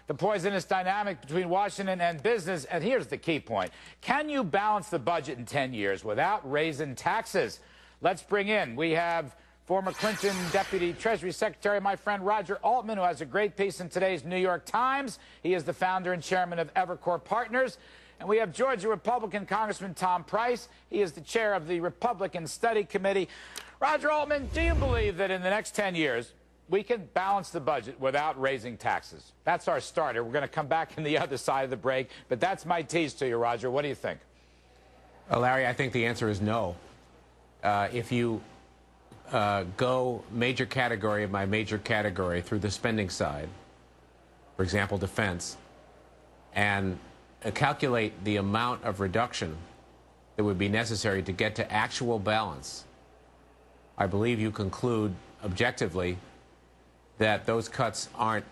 the poisonous dynamic between Washington and business. And here's the key point. Can you balance the budget in 10 years without raising taxes? Let's bring in, we have former Clinton Deputy Treasury Secretary, my friend Roger Altman, who has a great piece in today's New York Times. He is the founder and chairman of Evercore Partners. And we have Georgia Republican Congressman Tom Price. He is the chair of the Republican Study Committee. Roger Altman, do you believe that in the next 10 years, we can balance the budget without raising taxes? That's our starter. We're going to come back on the other side of the break. But that's my tease to you, Roger. What do you think? Larry, I think the answer is no. If you go major category by major category through the spending side, for example, defense, and calculate the amount of reduction that would be necessary to get to actual balance, I believe you conclude objectively that those cuts aren't,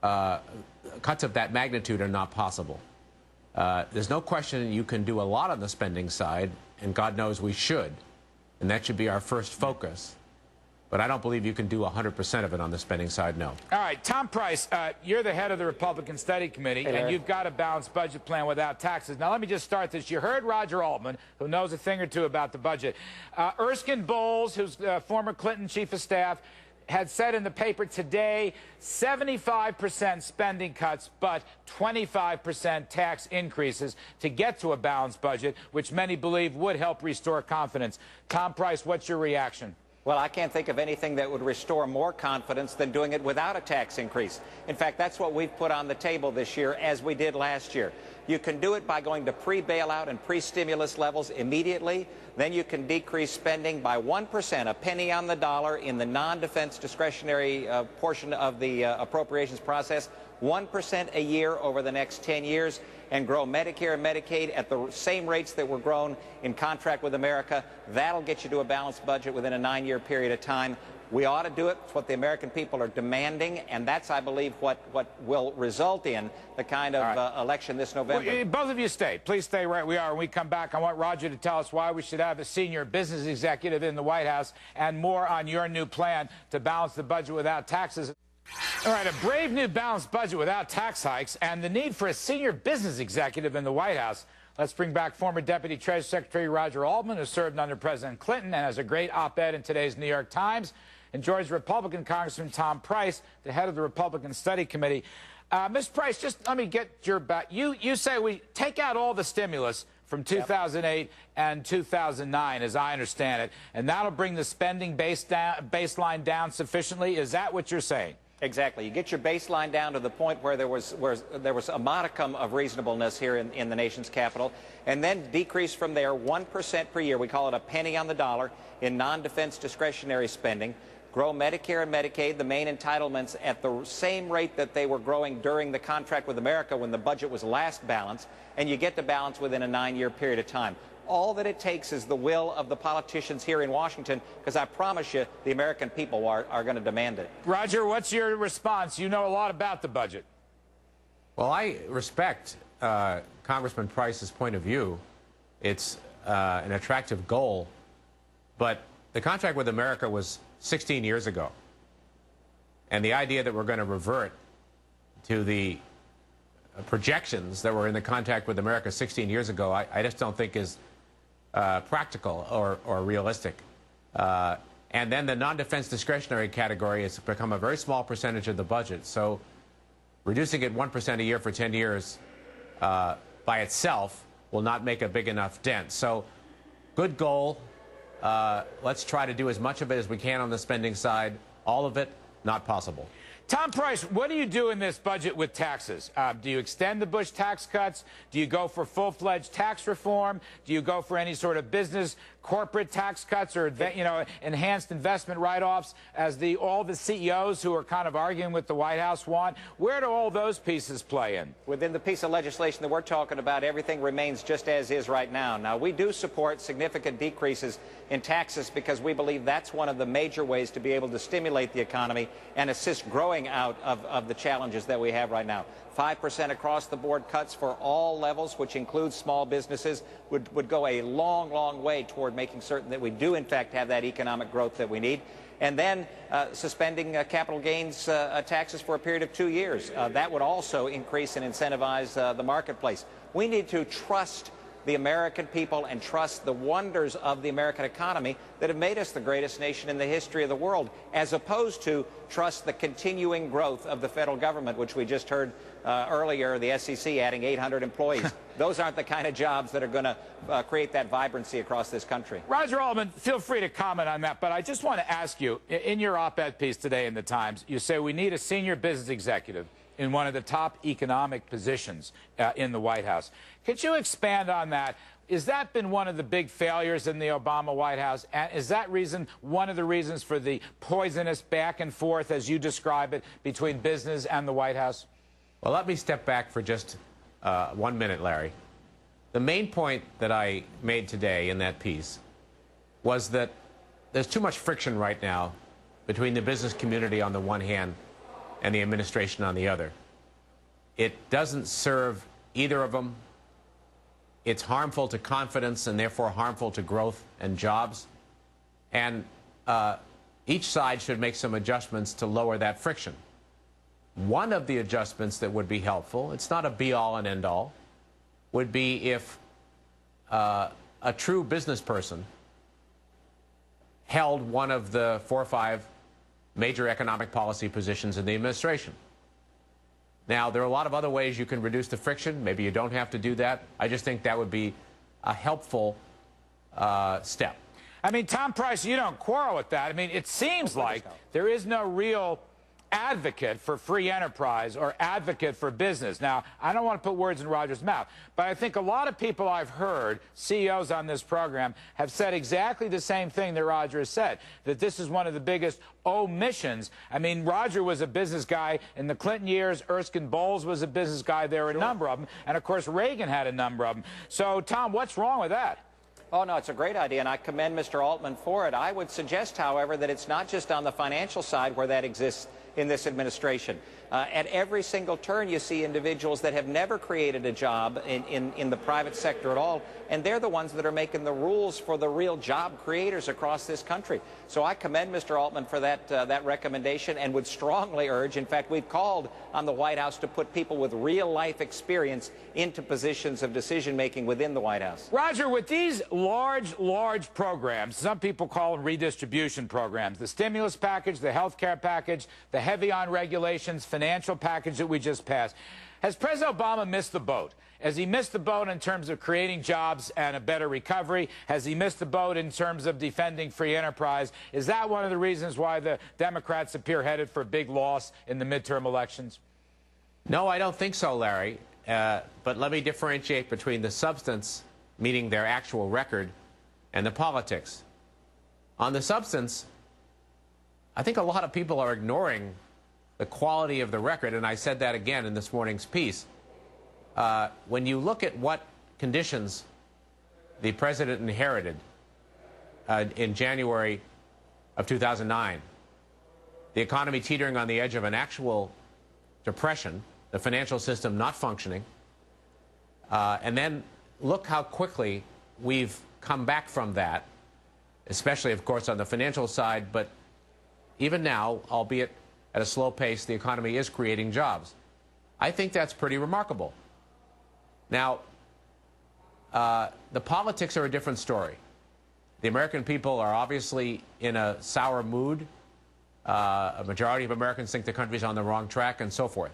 cuts of that magnitude are not possible. There's no question you can do a lot on the spending side, and God knows we should. And that should be our first focus. But I don't believe you can do 100% of it on the spending side, no. All right, Tom Price, you're the head of the Republican Study Committee, and you've got a balanced budget plan without taxes. Now, let me just start this. You heard Roger Altman, who knows a thing or two about the budget. Erskine Bowles, who's former Clinton chief of staff, had said in the paper today 75% spending cuts, but 25% tax increases to get to a balanced budget, which many believe would help restore confidence. Tom Price, what's your reaction? Well, I can't think of anything that would restore more confidence than doing it without a tax increase. In fact, that's what we've put on the table this year, as we did last year. You can do it by going to pre-bailout and pre-stimulus levels immediately. Then you can decrease spending by 1%, a penny on the dollar, in the non-defense discretionary portion of the appropriations process, 1% a year over the next 10 years, and grow Medicare and Medicaid at the same rates that were grown in contract with America. That'll get you to a balanced budget within a 9-year period of time. We ought to do it. It's what the American people are demanding, and that's, I believe, what will result in the kind of election this November. Well, both of you stay. Please stay right where we are. When we come back, I want Roger to tell us why we should have a senior business executive in the White House and more on your new plan to balance the budget without taxes. All right, a brave new balanced budget without tax hikes and the need for a senior business executive in the White House. Let's bring back former Deputy Treasury Secretary Roger Altman, who served under President Clinton and has a great op-ed in today's New York Times, and Georgia Republican Congressman Tom Price, the head of the Republican Study Committee. Ms. Price, just let me get your back. You say we take out all the stimulus from 2008 and 2009, as I understand it, and that'll bring the spending baseline down sufficiently. Is that what you're saying? Exactly. You get your baseline down to the point where there was a modicum of reasonableness here in the nation's capital, and then decrease from there 1% per year. We call it a penny on the dollar in non-defense discretionary spending. Grow Medicare and Medicaid, the main entitlements, at the same rate that they were growing during the contract with America when the budget was last balanced, and you get to balance within a 9-year period of time. All that it takes is the will of the politicians here in Washington, because I promise you the American people are going to demand it. Roger, what's your response? You know a lot about the budget. Well, I respect Congressman Price's point of view. It's an attractive goal, but the contract with America was 16 years ago. And the idea that we're going to revert to the projections that were in the contract with America 16 years ago, I just don't think is practical or realistic. And then the non-defense discretionary category has become a very small percentage of the budget. So reducing it 1% a year for 10 years by itself will not make a big enough dent. So good goal. Let's try to do as much of it as we can on the spending side. All of it, not possible. Tom Price, what do you do in this budget with taxes? Do you extend the Bush tax cuts? Do you go for full-fledged tax reform? Do you go for any sort of business corporate tax cuts or, enhanced investment write-offs as all the CEOs who are kind of arguing with the White House want? Where do all those pieces play in? Within the piece of legislation that we're talking about, everything remains just as is right now. Now, we do support significant decreases in taxes because we believe that's one of the major ways to be able to stimulate the economy and assist growing out of the challenges that we have right now. 5% across the board cuts for all levels, which includes small businesses, would go a long, long way toward making certain that we do, in fact, have that economic growth that we need. and then suspending capital gains taxes for a period of 2 years. That would also increase and incentivize the marketplace. We need to trust the American people and trust the wonders of the American economy that have made us the greatest nation in the history of the world, as opposed to trust the continuing growth of the federal government, which we just heard earlier, the SEC adding 800 employees. Those aren't the kind of jobs that are going to create that vibrancy across this country. Roger Altman, feel free to comment on that, but I just want to ask you, in your op-ed piece today in the Times, you say we need a senior business executive in one of the top economic positions in the White House. Could you expand on that? Has that been one of the big failures in the Obama White House? And is that one of the reasons for the poisonous back and forth, as you describe it, between business and the White House? Well, let me step back for just 1 minute, Larry. The main point that I made today in that piece was that there's too much friction right now between the business community on the one hand and the administration on the other. It doesn't serve either of them. It's harmful to confidence and therefore harmful to growth and jobs. And each side should make some adjustments to lower that friction. One of the adjustments that would be helpful, it's not a be-all and end-all, would be if a true business person held one of the 4 or 5 major economic policy positions in the administration. Now, there are a lot of other ways you can reduce the friction. Maybe you don't have to do that. I just think that would be a helpful step. I mean, Tom Price, you don't quarrel with that. I mean, it seems like there is no real advocate for free enterprise or advocate for business. Now, I don't want to put words in Roger's mouth, but I think a lot of people I've heard, CEOs on this program, have said exactly the same thing that Roger has said, that this is one of the biggest omissions. I mean, Roger was a business guy in the Clinton years. Erskine Bowles was a business guy. There were a number of them. And, of course, Reagan had a number of them. So, Tom, what's wrong with that? Oh, no, it's a great idea, and I commend Mr. Altman for it. I would suggest, however, that it's not just on the financial side where that exists in this administration. At every single turn, you see individuals that have never created a job in the private sector at all, and they're the ones that are making the rules for the real job creators across this country. So I commend Mr. Altman for that recommendation and would strongly urge, in fact, we've called on the White House to put people with real-life experience into positions of decision-making within the White House. Roger, with these large programs, some people call them redistribution programs, the stimulus package, the health care package, the heavy on regulations, financial package that we just passed. Has President Obama missed the boat? Has he missed the boat in terms of creating jobs and a better recovery? Has he missed the boat in terms of defending free enterprise? Is that one of the reasons why the Democrats appear headed for a big loss in the midterm elections? No, I don't think so, Larry. But let me differentiate between the substance, meaning their actual record, and the politics. On the substance, I think a lot of people are ignoring the quality of the record, and I said that again in this morning's piece. When you look at what conditions the president inherited in January of 2009, the economy teetering on the edge of an actual depression, the financial system not functioning, and then look how quickly we've come back from that, especially, of course, on the financial side, but even now, albeit at a slow pace, the economy is creating jobs. I think that's pretty remarkable. Now, the politics are a different story. The American people are obviously in a sour mood. A majority of Americans think the country's on the wrong track and so forth.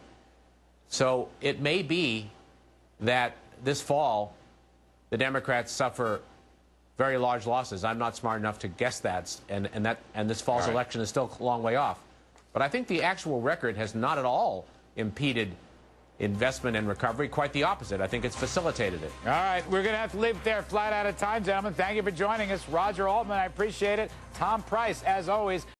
So it may be that this fall, the Democrats suffer very large losses. I'm not smart enough to guess that, and this fall's election is still a long way off. But I think the actual record has not at all impeded investment and recovery. Quite the opposite. I think it's facilitated it. All right, we're going to have to leave it there, flat out of time, gentlemen. Thank you for joining us. Roger Altman, I appreciate it. Tom Price, as always.